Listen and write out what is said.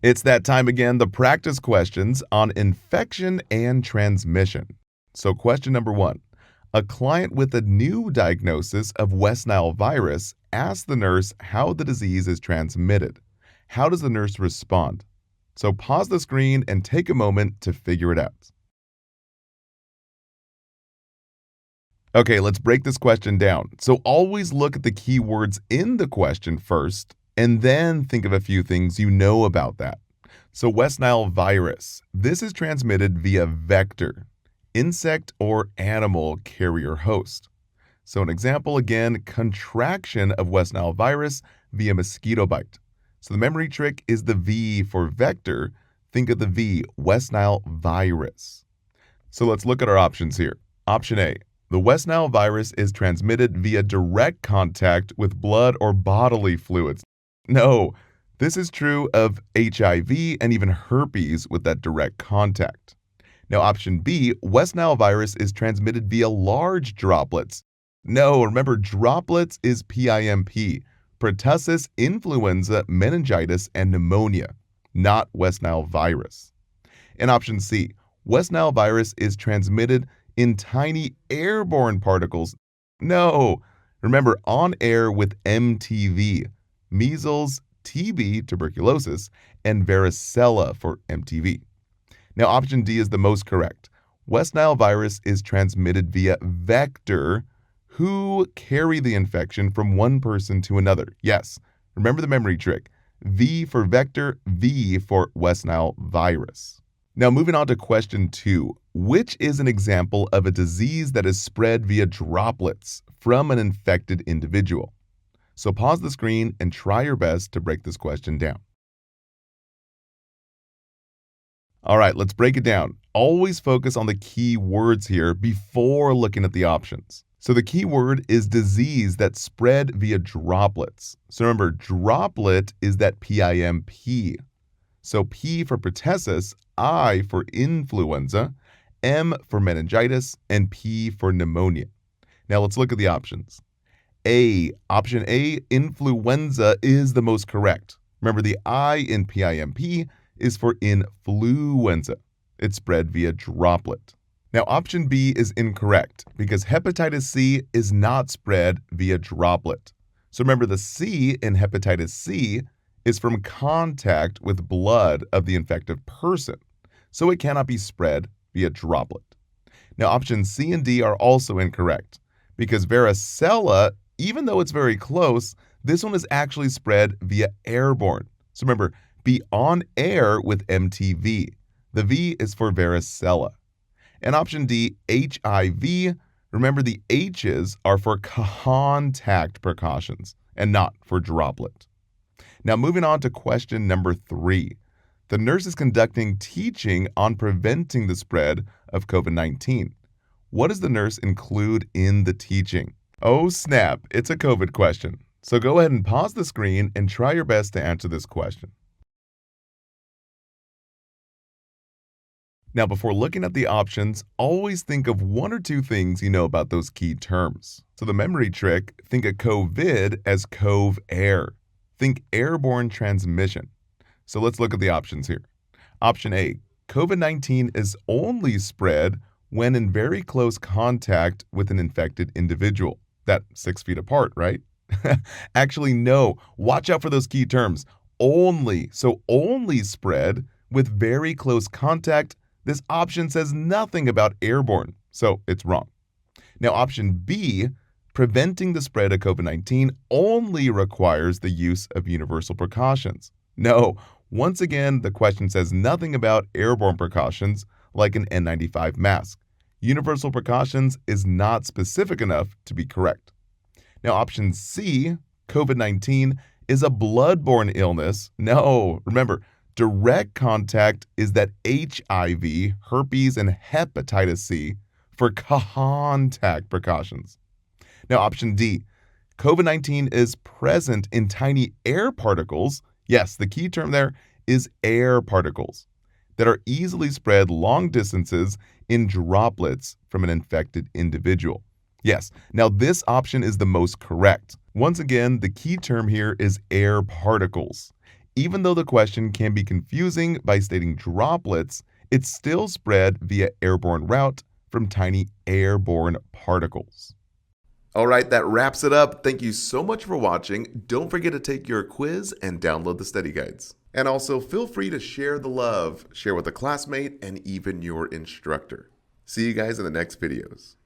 It's that time again, the practice questions on infection and transmission. So, question number one. A client with a new diagnosis of West Nile virus asks the nurse how the disease is transmitted. How does the nurse respond? So, pause the screen and take a moment to figure it out. Okay, let's break this question down. So, always look at the key words in the question first, and then think of a few things you know about that. So, West Nile virus. This is transmitted via vector, insect or animal carrier host. So, an example again, contraction of West Nile virus via mosquito bite. So, the memory trick is the V for vector. Think of the V, West Nile virus. So, let's look at our options here. Option A. The West Nile virus is transmitted via direct contact with blood or bodily fluids. No, this is true of HIV and even herpes with that direct contact. Now, option B, West Nile virus is transmitted via large droplets. No, remember, droplets is PIMP, pertussis, influenza, meningitis, and pneumonia, not West Nile virus. And option C, West Nile virus is transmitted in tiny airborne particles. No, remember, on air with MTV, measles, TB, tuberculosis, and varicella for MTV. Now, option D is the most correct. West Nile virus is transmitted via vector who carry the infection from one person to another. Yes, remember the memory trick. V for vector, V for West Nile virus. Now, moving on to question 2. Which is an example of a disease that is spread via droplets from an infected individual? So pause the screen and try your best to break this question down. All right, let's break it down. Always focus on the key words here before looking at the options. So the key word is disease that spread via droplets. So remember, droplet is that PIMP. So P for pertussis, I for influenza, M for meningitis, and P for pneumonia. Now let's look at the options. Option A, influenza is the most correct. Remember, the I in PIMP is for influenza. It's spread via droplet. Now, option B is incorrect because hepatitis C is not spread via droplet. So remember, the C in hepatitis C is from contact with blood of the infected person, so it cannot be spread via droplet. Now, options C and D are also incorrect because varicella, even though it's very close, this one is actually spread via airborne. So remember, be on air with MTV. The V is for varicella. And option D, HIV, remember the H's are for contact precautions and not for droplet. Now, moving on to question number 3. The nurse is conducting teaching on preventing the spread of COVID-19. What does the nurse include in the teaching? Oh snap, it's a COVID question. So go ahead and pause the screen and try your best to answer this question. Now, before looking at the options, always think of 1 or 2 things you know about those key terms. So the memory trick, think of COVID as cove air. Think airborne transmission. So let's look at the options here. Option A, COVID-19 is only spread when in very close contact with an infected individual. That's 6 feet apart, right? Actually, no. Watch out for those key terms. Only. So only spread with very close contact. This option says nothing about airborne, so it's wrong. Now, option B, preventing the spread of COVID-19 only requires the use of universal precautions. No, once again, the question says nothing about airborne precautions like an N95 mask. Universal precautions is not specific enough to be correct. Now, option C, COVID-19 is a bloodborne illness. No, remember, direct contact is that HIV, herpes, and hepatitis C for contact precautions. Now, option D, COVID-19 is present in tiny air particles. Yes, the key term there is air particles that are easily spread long distances in droplets from an infected individual. Yes, now this option is the most correct. Once again, the key term here is air particles. Even though the question can be confusing by stating droplets, it's still spread via airborne route from tiny airborne particles. All right, that wraps it up. Thank you so much for watching. Don't forget to take your quiz and download the study guides. And also feel free to share the love, share with a classmate, and even your instructor. See you guys in the next videos.